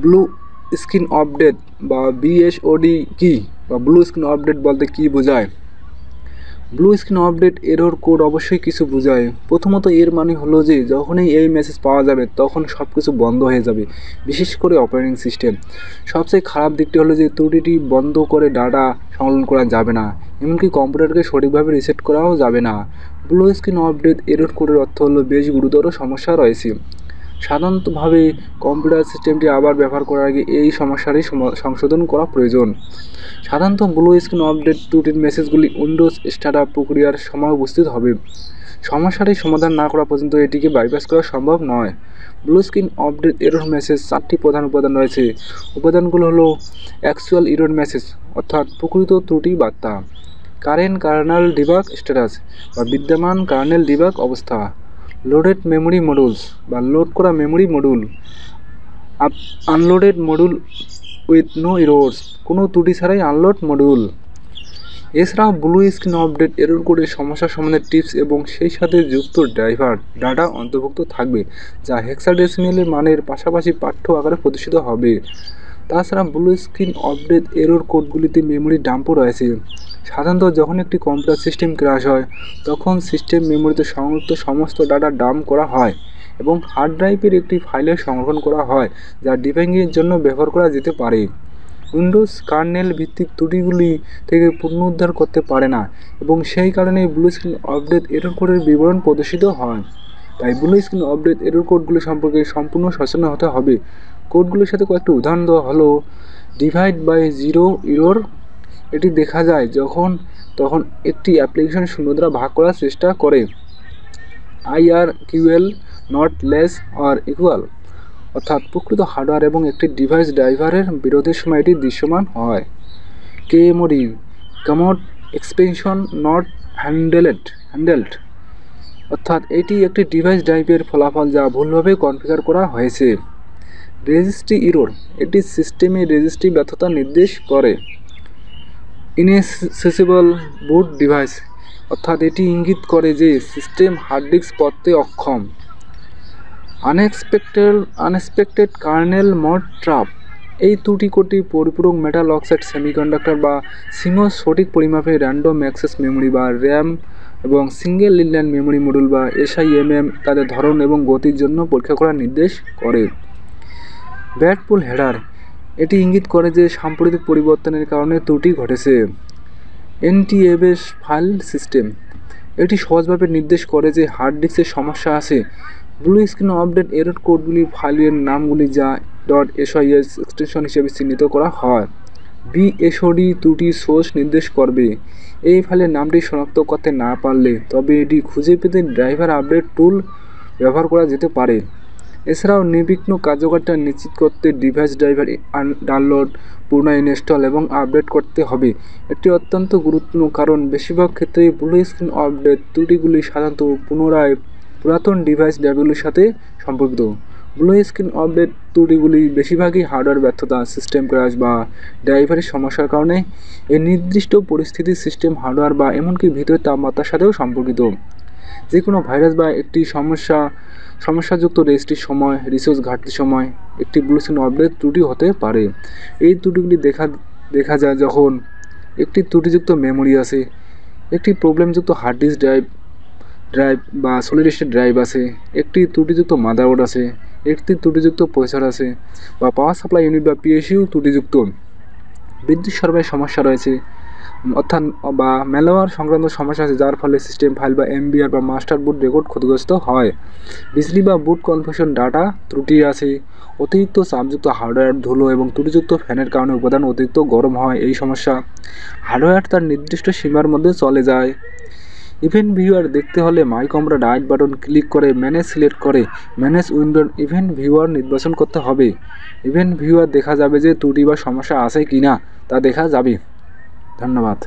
Blue screen update বা বিএসওডি কি বা ব্লু স্ক্রিন আপডেট বলতে কি বোঝায়? Blue screen update error code অবশ্যই কিছু বোঝায়। প্রথমত এর মানে হলো যে যখনই এই মেসেজ পাওয়া যাবে তখন সব কিছু বন্ধ হয়ে যাবে, বিশেষ করে অপারেটিং সিস্টেম। সবচেয়ে খারাপ দিকটি হলো যে ত্রুটিটি বন্ধ করে ডাটা সংকলন করা যাবে না, এমনকি কম্পিউটারকে সঠিকভাবে রিসেট করাও যাবে না। ব্লু স্ক্রিন আপডেট এরর কোডের অর্থ হলো বেশ গুরুতর সমস্যা রয়েছে। সাধারণতভাবে কম্পিউটার সিস্টেমটি আবার ব্যবহার করার আগে এই সমস্যারই সংশোধন করা প্রয়োজন। সাধারণত ব্লু স্ক্রিন আপডেট ত্রুটির মেসেজগুলি উইন্ডোজ স্টার্টআপ প্রক্রিয়ার সময় উপস্থিত হবে। সমস্যাটি সমাধান না করা পর্যন্ত এটিকে বাইপাস করা সম্ভব নয়। Blue screen update error message 4টি প্রধান উপাদান রয়েছে। উপাদানগুলো হলো অ্যাকচুয়াল এরর মেসেজ অর্থাৎ প্রকৃত ত্রুটি বার্তা, কারেন্ট কার্নেল ডিবাগ স্ট্যাটাস বা বিদ্যমান কার্নেল ডিবাগ অবস্থা, লোডেড মেমোরি মডিউলস বা লোড করা memory module, unloaded module with no errors, কোনো ত্রুটি ছাড়াই আনলোড মডিউল। এছাড়াও ব্লু স্ক্রিন আপডেট এরর কোডের সমস্যা সমাধানের টিপস এবং সেই সাথে যুক্ত ড্রাইভার ডাটা অন্তর্ভুক্ত থাকবে, যা হেক্সাডেসিমেল মানের পাশাপাশি পাঠ্য আকারে প্রদর্শিত হবে। তাছাড়া ব্লু স্ক্রিন আপডেট এরর কোডগুলিতে মেমোরি ডাম্পও রয়েছে। সাধারণত যখন একটি কম্পিউটার সিস্টেম ক্র্যাশ হয় তখন সিস্টেম মেমোরিতে সংযুক্ত সমস্ত ডাটা ডাম্প করা হয় এবং হার্ড ড্রাইভের একটি ফাইলে সংরক্ষণ করা হয়, যা ডিবাগিংয়ের জন্য ব্যবহার করা যেতে পারে। উইন্ডোজ কার্নেল ভিত্তিক ত্রুটিগুলি থেকে পুনরুদ্ধার করতে পারে না এবং সেই কারণে ব্লু স্ক্রিন আপডেট এরর কোডের বিবরণ প্রদর্শিত হয়। তাই ব্লু স্ক্রিন আপডেট এরর কোডগুলি সম্পর্কে সম্পূর্ণ সচেতন হতে হবে। কোডগুলির সাথে কয়েকটি উদাহরণ দেওয়া হলো ডিভাইড বাই জিরো এরর। এটি দেখা যায় তখন একটি অ্যাপ্লিকেশন শূন্য দ্বারা ভাগ করার চেষ্টা করে। IRQL not less or equal অর্থাৎ প্রকৃত হার্ডওয়্যার এবং একটি ডিভাইস ড্রাইভারের বিরোধের সময় এটি দৃশ্যমান হয়। KMOD commode expansion not handled অর্থাৎ এটি একটি ডিভাইস ড্রাইভের ফলাফল যা ভুলভাবে কনফিগার করা হয়েছে। রেজিস্ট্রি এরর, এটি সিস্টেমে রেজিস্ট্রি ব্যর্থতা নির্দেশ করে। ইনএক্সেসিবল বুট ডিভাইস অর্থাৎ এটি ইঙ্গিত করে যে সিস্টেম হার্ড ডিস্ক পড়তে অক্ষম। আনএক্সপেক্টেড কার্নেল মোড ট্র্যাপ, এই ত্রুটি কোডটি পরিপূরক মেটাল অক্সাইড সেমিকন্ডাক্টর বা সিমোস সঠিক পরিমাপে র্যান্ডম অ্যাক্সেস মেমোরি বা র্যাম এবং সিঙ্গেল ইনলাইন মেমোরি মডিউল বা SIMM তাদের ধরন এবং গতির জন্য পরীক্ষা করার নির্দেশ করে। ব্যাড পুল হেডার, এটি ইঙ্গিত করে যে সাম্প্রতিক পরিবর্তনের কারণে ত্রুটি ঘটেছে। NTFS ফাইল সিস্টেম, এটি সহজভাবে নির্দেশ করে যে হার্ড ডিস্কের সমস্যা আছে। ব্লু স্ক্রিন আপডেট এরর কোডগুলি ফাইলের নামগুলি যা .sys এক্সটেনশন হিসেবে চিহ্নিত করা হয়। BSOD ত্রুটি সোর্স নির্দেশ করবে। এই ফাইলের নামটি শনাক্ত করতে না পারলে তবে এটি খুঁজে পেতে ড্রাইভার আপডেট টুল ব্যবহার করা যেতে পারে। এছাড়াও নির্বিঘ্ন কার্যকারিতা নিশ্চিত করতে ডিভাইস ড্রাইভার ডাউনলোড, পুনরায় ইনস্টল এবং আপডেট করতে হবে। এটি অত্যন্ত গুরুত্বপূর্ণ কারণ বেশিরভাগ ক্ষেত্রেই ব্লু স্ক্রিন আপডেট ত্রুটিগুলি সাধারণত পুরাতন ডিভাইস ড্রাইভগুলির সাথে সম্পর্কিত। ব্লু স্ক্রিন আপডেট ত্রুটিগুলি বেশিরভাগই হার্ডওয়্যার ব্যর্থতা, সিস্টেম ক্র্যাশ বা ড্রাইভারের সমস্যার কারণে এই নির্দিষ্ট পরিস্থিতির সিস্টেম হার্ডওয়্যার বা এমনকি ভিতরের তাপমাত্রার সাথেও সম্পর্কিত। যে কোনো ভাইরাস বা একটি সমস্যাযুক্ত রেজিস্ট্রির সময়, রিসোর্স ঘাটতির সময় একটি ব্লু স্ক্রিন আপডেট ত্রুটি হতে পারে। এই ত্রুটিগুলি দেখা যায় যখন একটি ত্রুটিযুক্ত মেমোরি আছে, একটি প্রবলেমযুক্ত হার্ড ডিস্ক ড্রাইভ বা সলিড স্টেট ড্রাইভ আছে, একটি ত্রুটিযুক্ত মাদারবোর্ড আছে, একটি ত্রুটিযুক্ত প্রসেসর আছে বা পাওয়ার সাপ্লাই ইউনিট বা PSU ত্রুটিযুক্ত, বিদ্যুৎ সরবরাহের সমস্যা রয়েছে অর্থাৎ বা ম্যালওয়্যার সংক্রান্ত সমস্যা আছে যার ফলে সিস্টেম ফাইল বা MBR বা মাস্টার বুট রেকর্ড ক্ষতিগ্রস্ত হয়। বিজলি বা বুট কনফিগারেশন ডাটা ত্রুটি আছে, অতিরিক্ত চাপযুক্ত হার্ডওয়্যার, ধুলো এবং ত্রুটিযুক্ত ফ্যানের কারণে উপাদান অতিরিক্ত গরম হয়। এই সমস্যা হার্ডওয়্যার তার নির্দিষ্ট সীমার মধ্যে চলে যায়। ইভেন্ট ভিউয়ার দেখতে হলে my computer right button click করে ম্যানেজ সিলেক্ট করে ম্যানেজ উইন্ডোর ইভেন্ট ভিউয়ার নির্বাচন করতে হবে। ইভেন্ট ভিউয়ার দেখা যাবে যে ত্রুটি বা সমস্যা আছে কিনা তা দেখা যাবে। ধন্যবাদ।